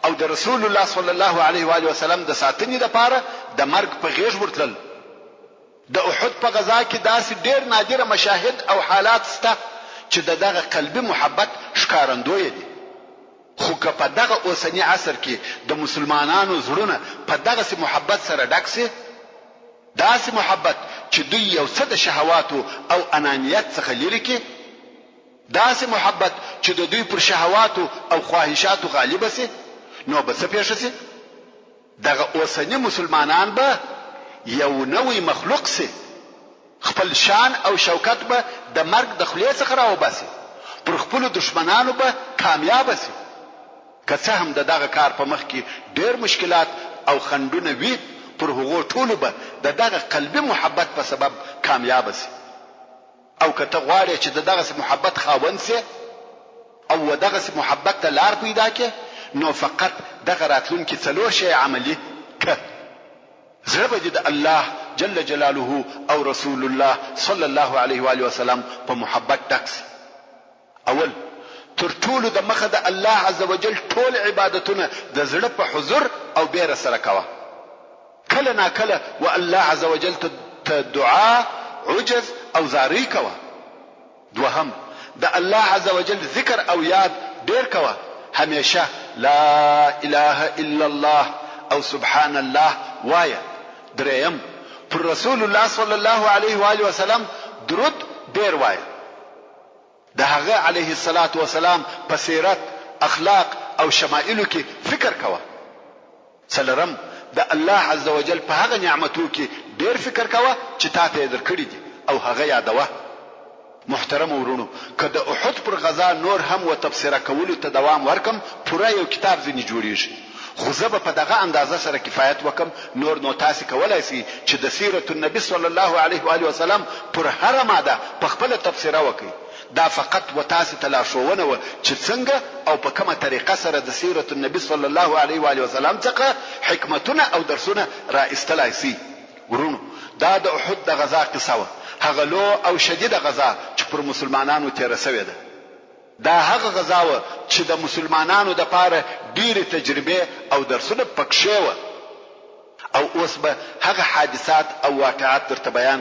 [SPEAKER 4] او د رسول الله صلی الله علیه و آله وسلم د ساتنې لپاره د مرګ په غیږ ورتلل. د احد په غزا کې داسې ډیر نادره مشاهد او حالات شته چې دغه قلبي محبت ښکارندوی دي. خو که په دغه اوسنی عصر کې د مسلمانانو زړونه په دغه محبت سره ډک سي، داسې محبت چې دوی یو څه د شهواتو او انانیت څخه لري کې، داسې محبت چې د دوی پر شهواتو او خواهشاتو غالب سي، نو به څه پیښ سي؟ دغه اوسنی مسلمانان به یو نوې مخلوق سي، خپل شان او شوکت به د مرګ د خولې څخه راوباسي، پر خپل دشمنانو به کامیاب سي. که څه هم دغه کار په مخ کې ډېر مشکلات او خنډونه وي، پر هغو ټولو به دغه قلبي محبت په سبب کامیاب سي. او که ته غواړې چې دغه محبت خاوند سي او دغه محبت ته لار پیدا کړې، نو فقط دغه راتلونکي څلور شی عملي که زړه به د الله جل جلاله او رسول الله صلی الله علیه و آله وسلم په محبت ډک سي. اول تر ټولو د مخه د الله عزوجل ټول عبادتونه د زړه په حضور او بیره سره کوه. کله نا کله و الله عزوجل ته دعا عجز او زاری کوه. دوهم د الله عزوجل ذکر او یاد ډیر کوه، همیشه لا اله الا الله او سبحان الله وایه. دریم پر رسول الله صلی الله علیه و آله وسلم درود ډیر وایه، د هغه علیه الصلاة والسلام په سیرت، اخلاق او شمائلو کې فکر کوه. څلورم د الله عزوجل په هغه نعمتو کې ډیر فکر کوه چې تا ته درکړي دي او هغه یادوه. محترم ورونو، که د احد پر غزا نور هم و تفسیره کولو ته دوام ورکم، پوره یو کتاب ځینې جوړیږي، خو زه به په دغه اندازه سره کفایت وکم. نور نو تاسې کولای سي چې د سیرت النبي صلی الله علیه و آله وسلم پر هره ماده په خپله تفسیره وکړئ. دا فقط و تاسې ته لارښوونه وه چې څنګه او په کومه طریقه سره د سیرت النبي صلی الله علیه و آله وسلم څخه حکمتونه او درسونه را ایستلای سي. ورونو، دا د احد د غزا قصه وه، هغه لو او شدیده غزا چې پر مسلمانانو تیره سوې ده. دا هغه غزا وه چې د مسلمانانو دپاره ډېرې تجربې او درسونه پکښې وه. او اوس به هغه حادثات او واقعات درته بیان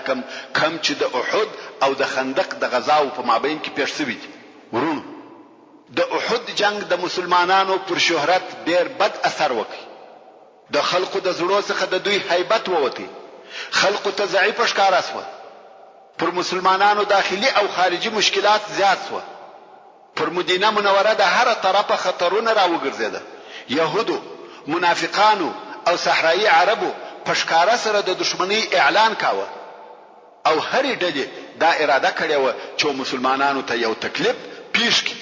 [SPEAKER 4] کم چې د احد او د خندق د غزاو په مابین کې پیښ شوي دي. ورونو، د احد جنگ د مسلمانانو پر شهرت ډېر بد اثر وکړ. د خلقو د زړو څخه د دوی هیبت ووتی. خلقو ته ضعیفه ښکاره سوه. پر مسلمانانو داخلي او خارجي مشکلات زیات سوه. پر مدینه منوره د هره طرفه خطرونه راوګرځېده. یهودو، منافقانو او صحرایي عربو په ښکاره سره د دشمنۍ اعلان کاوه. او هرې ډلې دا اراده کړې وه چې مسلمانانو ته یو تکلیف پیښ کړي،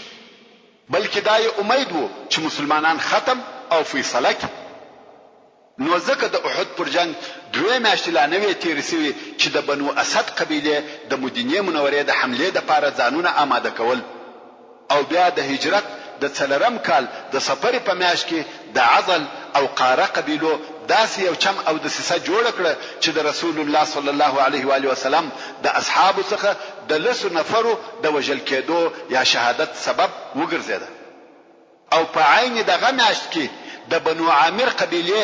[SPEAKER 4] بلکې دا یې امید و چې مسلمانان ختم او فیصله کړي. نو ځکه د احد پر جنگ 2 میاشتې لا نه وې تېرې سوې چې د بنو اسد قبیلې د مدینې منورې د حملې دپاره ځانونه آماده کول. او بیا د هجرت د 4 کال د سفر په میاشت کې د عضل او قاره قبیلو داسې یو چم او دسیسه جوړه کړه چې د رسول الله صلی الله علیه و آله وسلم د اصحابو څخه د 10 نفرو د وژل کېدو یا شهادت سبب وګرځېده. او په عین دغه میاشت کې د بنو عامر قبیلې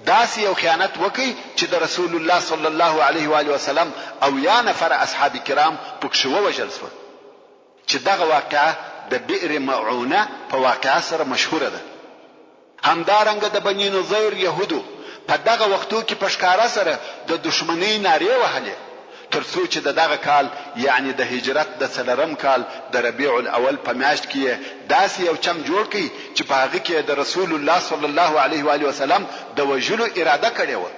[SPEAKER 4] داسې یو خیانت وکړي چې د رسول الله صلی الله علیه و آله وسلم او یا نفر اصحاب کرام پکښې ووژل شول، چې دغه واقعه د بئر معونه په واقعه سره مشهوره ده. همدارنګه د بني نظیر یهودو په دغه وختو کې په ښکاره سره د دشمنۍ نارې وهلې، تر څو چې دغه کال یعنی د هجرت د 4 کال د ربیع الاول په میاشت کې داسې یو چم جوړ کړي چې په هغه کې د رسول الله صلی الله علیه و آله وسلم د وژلو اراده کړې وه.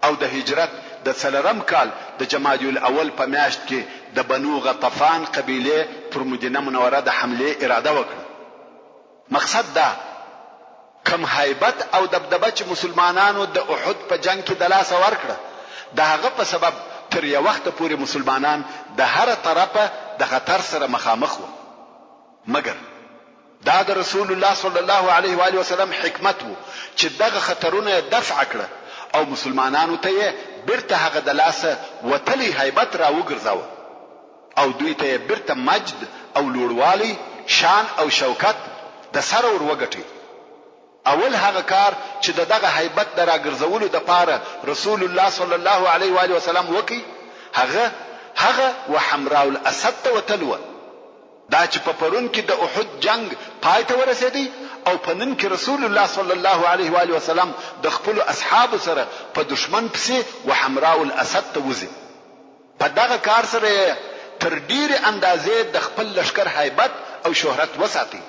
[SPEAKER 4] او د هجرت د 4 کال د جمادی الاول په میاشت کې د بنو غطفان قبیله پر مدینه منوره د حمله اراده وکړه. مقصد دا کم هیبت او دبدبه چې مسلمانانو د احد په جنگ کې د لاسه ورکړه، د هغه په سبب تر یو وخت پورې مسلمانان د هر طرفه د خطر سره مخامخ وو. مګر دا د رسول الله صلی الله علیه و آله وسلم حکمت وو چې دغه خطرونه دفع کړه او مسلمانانو ته برته هغه د لاسه وتلی هیبت را وګرځاوه او دوی ته برته مجد او لوړوالی، شان او شوکت د سره ور وګټي. اول هغه کار چې دغه هیبت د راګرځولو د پاره رسول الله صلی الله علیه و آله وسلم وکي، هغه وحمراء الاسد ته وتلوه. دا چې په پرون کې د احد جنگ پای ته ورسېدی او په نن کې رسول الله صلی الله علیه و آله وسلم د خپل اصحاب سره په دشمن پسې وحمراء الاسد ته وځي. په دغه کار سره تر ډیره اندازې د خپل لشکر هیبت او شهرت وساتي.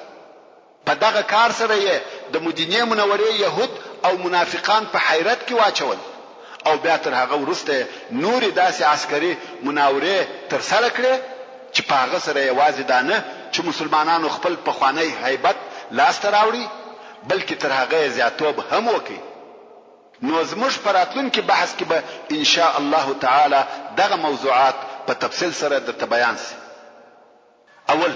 [SPEAKER 4] په دغه کار سره یې د مدینې منورې یهود او منافقان په حیرت کې واچول او بیا تر هغه وروسته نورې داسې عسکري مناورې تر سره کړې چې په هغه سره یوازې دا نه چې مسلمانانو خپل پخوانی هیبت لاسته راوړي، بلکې تر هغه زیاتوب هم وکړي. نو زموږ په راتلونکي بحث کې به ان شاء الله تعالی دغه موضوعات په تفصیل سره درته بیان سي. اول،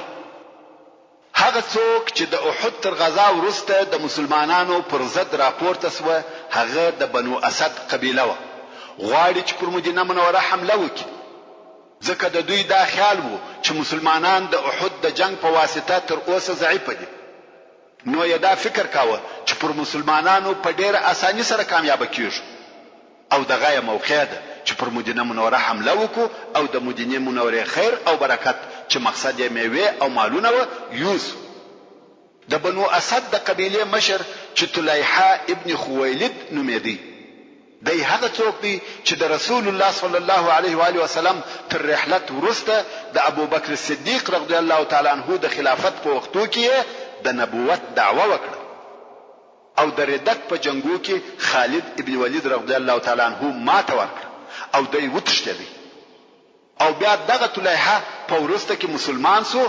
[SPEAKER 4] هغه څوک چې د احد تر غزا وروسته د مسلمانانو پر ضد راپورته سوه هغه د بنو اسد قبیله وه. غواړي چې پر مدینه منوره حمله وکړي، ځکه د دوی دا خیال وو چې مسلمانان د احد د جنگ په واسطه تر اوسه ضعیفه دي. نو یې دا فکر کاوه چې پر مسلمانانو په ډیره اساني سره کامیابه کیږي او دغه یې موقع ده چې پر مدینه منوره حمله وکړو او د مدینې منورې خیر او برکت چې مقصد یې میوه او مالونه و یوسف. د بنو اسد د قبیله مشر چې طلیحه ابن خویلد نومېدی، دی هغه څوک دی چې د رسول الله صلی الله علیه و آله وسلم تر رحلت وروسته د ابوبکر صدیق رضی الله تعالی عنہ د خلافت په وختو کې د نبوت دعوه وکړه او د ردت په جنگو کې خالد ابن ولید رضی الله تعالی عنہ ماته ورکړه او دی وتښتېد. او بیا دغه طلیحه په وروسته کې مسلمان سو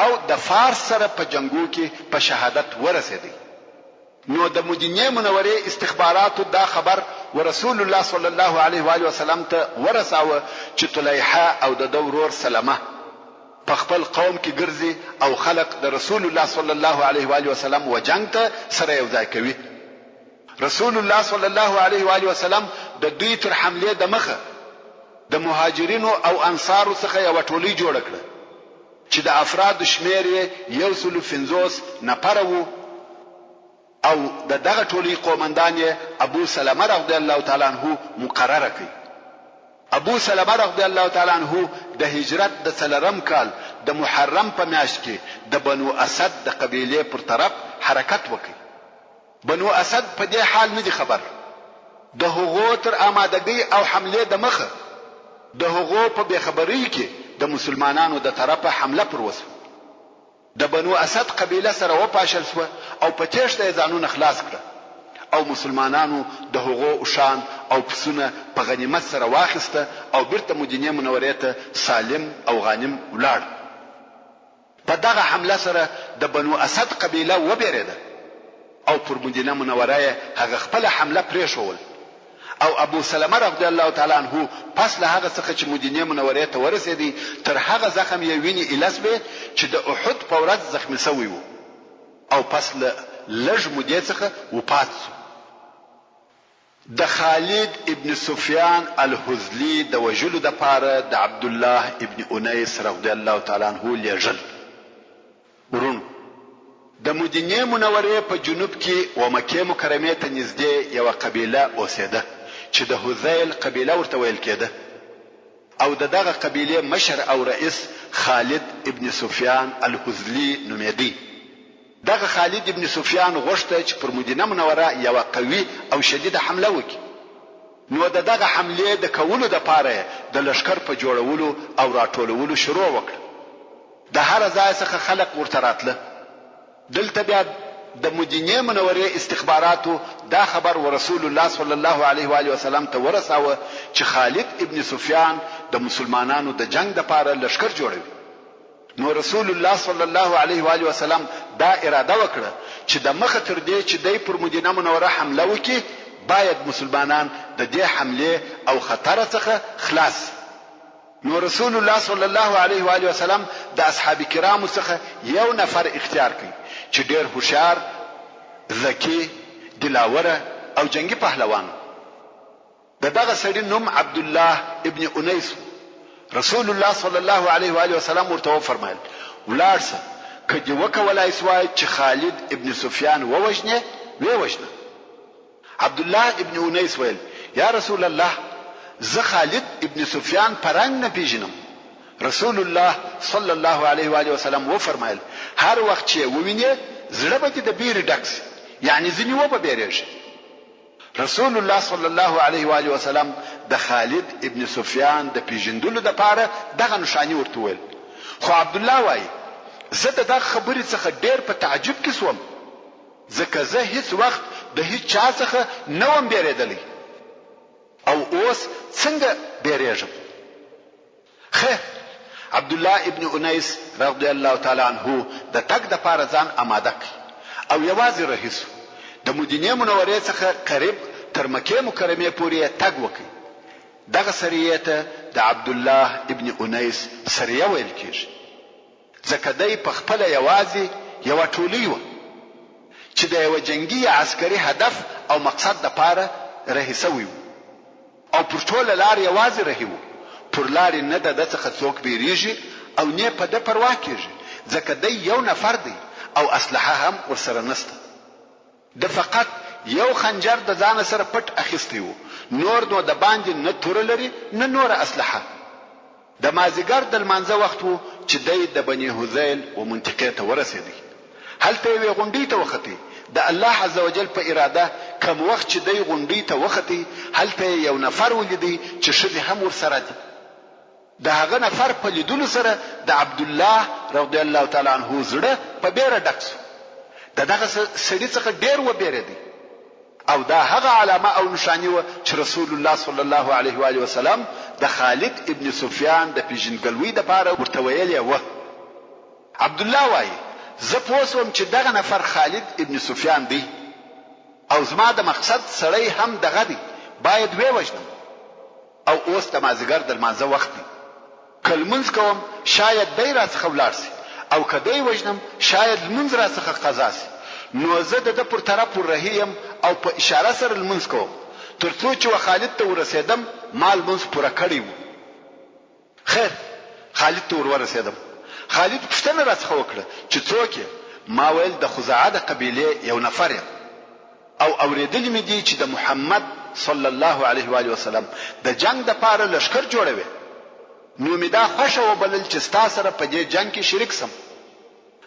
[SPEAKER 4] او د فارس سره په جنگو کې په شهادت ورسېدی. نو د مدینې منورې استخباراتو دا خبر ورسول الله صلی الله علیه و آله وسلم ته ورساوه چې طلیحه او د ورور سلمه په خپل قوم کې ګرځي او خلق د رسول الله صلی الله علیه و آله وسلم و جنگ ته سره یو ځای کوي. رسول الله صلی الله علیه و آله وسلم د دوی تر حمله د مخه د مهاجرینو او انصارو څخه یو ټولۍ جوړ کړه چې د افرادو شمیر یې 150 نفره وو او دغه ټولي قومندان یې ابو سلمه رضی الله تعالی عنہ مقرره کړ. ابو سلمه رضی الله تعالی عنہ د هجرت د 3 کال د محرم په میاشت کې د بنو اسد د قبیله پر طرف حرکت وکړ. بنو اسد په دې حال نه دي خبر د هغو تر آمادګۍ او حمله د مخه د هغو په بخبرۍ کې د مسلمانانو د طرفه حمله پر وسو. د بنو اسد قبیله سره وپاشل شو او په تېښته ځانونه خلاص کړ او مسلمانانو د هغو شان او پسونه په غنیمت سره واخیسته او بیرته مدینه منورې ته سالم او غانم ولاړ. په دغه حمله سره د بنو اسد قبیله وبېرېده او پر مدینه منوره هغه خپل حمله پرېښول او ابو سلمه رضی الله تعالی عنہ پس له هغه څخه چې مدینه منورې ته ورسېدی تر هغه زخم یې ویني الس به چې د احد په ورځ زخمی شوی وو او پس له لږ مودې څخه وفات شو. د خالد ابن سفیان الحذلی د وجلو د پاره د عبد الله ابن انیس رضی الله تعالی عنہ لېږل. ورونو د مدینه منورې په جنوب کې و مکه مکرمه ته نږدې یو قبیله اوسېده چې د حذیل قبیله ورته ویل کېده او دغه قبیله مشر او رئیس خالد ابن سفیان الحذلی نومېدی. دغه خالد ابن سفیان غوښته چې پر مدینه منوره یو قوي او شدیده حمله وکړي. نو دغه حمله د کولو د پاره د لشکر په جوړولو او راټولولو شروع وکړه. د هر ځای څخه خلق ورته راتله. دلته بیا د مدینه منورې استخباراتو دا خبر ورسول الله صلی الله علیه و آله وسلم ته ورساوه چې خالد ابن سفیان د مسلمانانو د جنگ د پاره لشکر جوړوي. نو رسول الله صلی الله علیه و آله وسلم دا اراده وکړه چې د مخه تر دې چې دای پر مدینه منوره حمله وکړي باید مسلمانان د دې حمله او خطر څخه خلاص. نو رسول الله صلی الله علیه و آله وسلم د اصحاب کرامو څخه یو نفر اختیار کړ چې ډېر هوښیار، ذکی، دلاوره او جنگي پهلوان. دغه سړي نوم عبد الله ابن انیس. رسول الله صلی الله علیه و آله وسلم ورته فرمایل ولارسه کدی وکولای سوای چې خالد ابن سفیان ووجنه ووجنه. عبد الله ابن انیس ویل یا رسول الله زه خالد ابن سفیان پرنګ نه پیژنم. رسول الله صلی الله علیه و آله وسلم و فرمایل هر وخت چې ووینې زړه به د بیر ډکس یعنی ځنی و به بیرېږي. رسول الله صلی الله علیه و آله وسلم د خالد ابن سفیان د پیژندلو د پاره دغه نشانی ورته ویل. خو عبد الله وایي زه دغه خبرې څخه ډېر په تعجب کې شوم ځکه زه هیڅ وخت د هیڅ چا څخه نه وم بیرېدلی او اوس څنګه بیرېږم. خیر عبد الله ابن انیس رضی الله تعالی عنہ د تک د پاره ځان آماده کړ او یوازې رهیس د مدینه منورې څخه قریب تر مکه مکرمه پورې تګ وکړ. دغه سریه ته د عبد الله ابن انیس سریه ویل کېږي ځکه دای په خپل یوازې یو ټولي و چې د یو جنگي عسکري هدف او مقصد د پاره رهیسوي او پر ټول لار یوازې رهیو. پر لار نه د څخه څوک بیریږي او نه په د پروا کېږي ځکه د یو نفر دی او اسلحه هم ورسره نشته. د فقط یو خنجر د ځان سره پټ اخیستی وو، نور نو د باندې نه تور لري نه نور اسلحه. د مازیګر د لمانځه وخت وو چې د بني حذیل و منطقه ته ورسېدی. هلته یې غونډې ته وختي د الله عزوجل په اراده کوم وخت چې د غونډې ته وختي هلته یو نفر ولیدي چې شذ هم ورسره دي. د هغه نفر په لیدلو سره د عبد الله رضی الله تعالی عنہ زړه په بیره ډک شو. دغه سړي څخه ډیر و بیرېدی او دا هغه علامه او نشانی و چې رسول الله صلی الله علیه و آله وسلم د خالد ابن سفیان د پیژنګلوي د پاره ورته ویلی و. عبد الله وایي زه پوسوم چې دغه نفر خالد ابن سفیان دی او زما د مقصد سړی هم دغه دی باید وی وجنم او اوس د مازیګر د لمانځه وخت دی. کلمنځ کوم شاید دی را څخه ولاړ سي او کدی وجنم شاید لمنځ را څخه قضا سي. نو زه د پر طرف رهیم او په اشاره سره لمنځ کوم ترڅو چې خالد ته ورسېدم مال منځ پوره کړی و. خیر خالد ته ورسېدم. خالد پوښتنه راڅخه وکړه چې څوک یې؟ ما ویل د خزاعه د قبیلې یو نفر یم او اورېدلي مې دي چې د محمد صلی الله علیه و وسلم د جنگ دپاره لښکر جوړوي، نو مې دا خوښه وبلل چې ستا سره په دې جنگ کې شریک سم.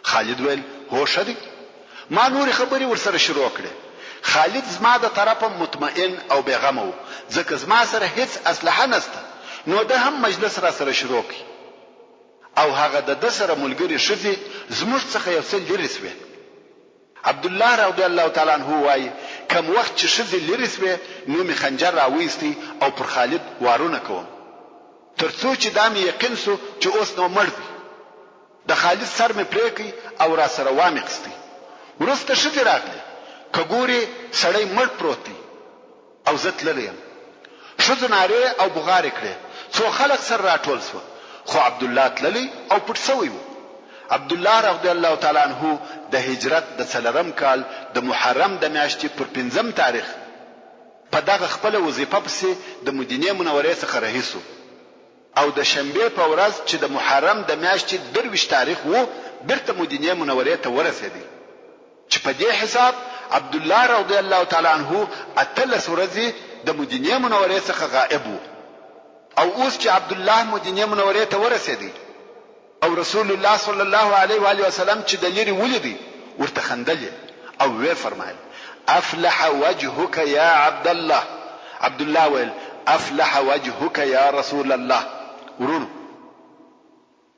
[SPEAKER 4] خالد ویل هو ښه دی. ما نورې خبرې ورسره شروع کړې. خالد زما د طرفه مطمئن او بېغمه و، ځکه زما سره هیڅ اسلحه نسته. نو ده هم مجلس را سره شروع کړي او هغه د ده سره ملګري ښځې زموږ څخه یو څه لرې سوې. عبدالله رضی الله تعالی عنه وایي کم وخت چې ښځې لرې سوې نو مې خنجر راویستی او پر خالد وارونه کوم، تر څو چې دا مې یقین سو چې اوس نو مړ دی. د خالد سر مې پرې کړی او را سره وامېخستی. وروسته ښځې راغلې، که ګورې سړی مړ پروت دی او زه تللی یم. ښځو نارې او بغارې کړې، څو خلک سره راټول سوه، خو عبدالله تللی او پټ سوی و. عبدالله رضی الله تعالی عنه د هجرت د 4 کال د محرم د میاشتې پر 5 تاریخ په دغه خپل وظیفه پسې د مدینې منورې څخه رهي سو او د شنبې په ورځ چې د محرم د میاشتې 23 تاریخ وو بیرته مدینې منورې ته ورسېدی، چې په دې حساب عبدالله رضی الله تعالی عنه 18 ورځې د مدینې منورې څخه غائب وو. او اوس چې عبدالله مدینې منورې ته ورسېدی او رسول الله صلی الله علیه و آله وسلم چې د لري ولیدي ورته خندل او وی فرمایل افلح وجهك يا عبد الله. عبد الله ویل افلح وجهك يا رسول الله. ورونو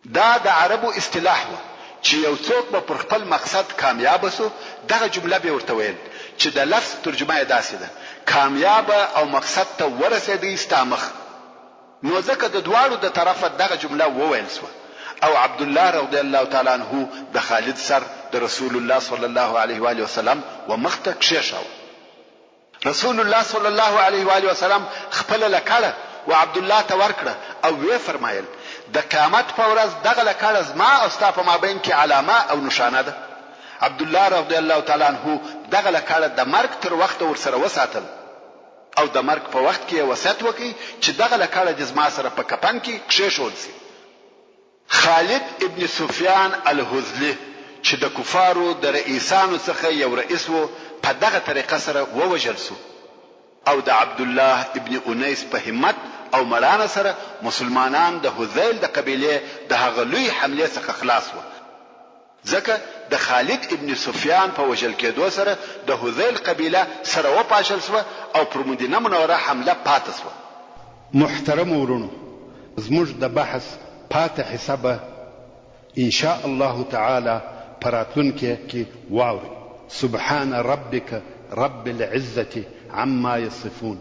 [SPEAKER 4] دا د عربو اصطلاح و چې یو څوک به پر خپل مقصد کامیاب سو، دغه جمله به ورته ویل چې د لفظ ترجمه یې داسې ده کامیاب او مقصد ته ورسېدی ستا مخ. نو ځکه د دواړو د طرفه دغه جمله وویل سوه او عبد الله رضی الله تعالی عنه د خالد سر د رسول الله صلی الله علیه و آله وسلم و مخته کښېښاو. رسول الله صلی الله علیه و آله وسلم خپل لکړه و عبد الله ته ورکړه او وی فرمایل د قیامت په ورځ دغه لکړه زما او ستا په مابین کې علامه او نشانه ده. عبد الله رضی الله تعالی عنه دغه لکړه د مرګ تر وخت ورسره وساتل او د مرګ په وخت کې وصیت وکړي چې دغه لکړه د زما سره په کفن کې کښېښول شي. خالد ابن سفیان الهذلی چې د کفارو د رئیسانو څخه یو رئیس و په دغه طریقه سره ووژل سو او د عبد الله ابن انیس په همت او مړانه سره مسلمانان د هذیل د قبیله د هغه لوی حمله څخه خلاص و، ځکه د خالد ابن سفیان په وژل کېدو سره د هذیل قبیله سره وپاشل سو او پر مدینه منوره حمله پاتې سو.
[SPEAKER 5] محترم ورونو، زموږ د بحث پاتې حسابه ان شاء الله تعالی پراتونکي کې واوري. سبحان ربك رب العزة عما يصفون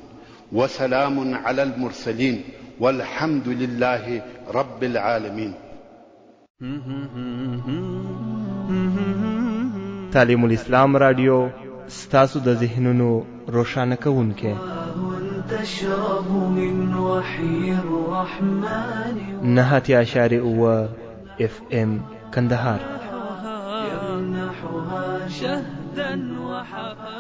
[SPEAKER 5] وسلام على المرسلين والحمد لله رب العالمين.
[SPEAKER 6] تعلیم الاسلام رادیو ستاسو د ذهنونو روښانه کوونکی. تشرب من وحي الرحمن 9.9 FM کندهار. يمنحها شهدا وحقا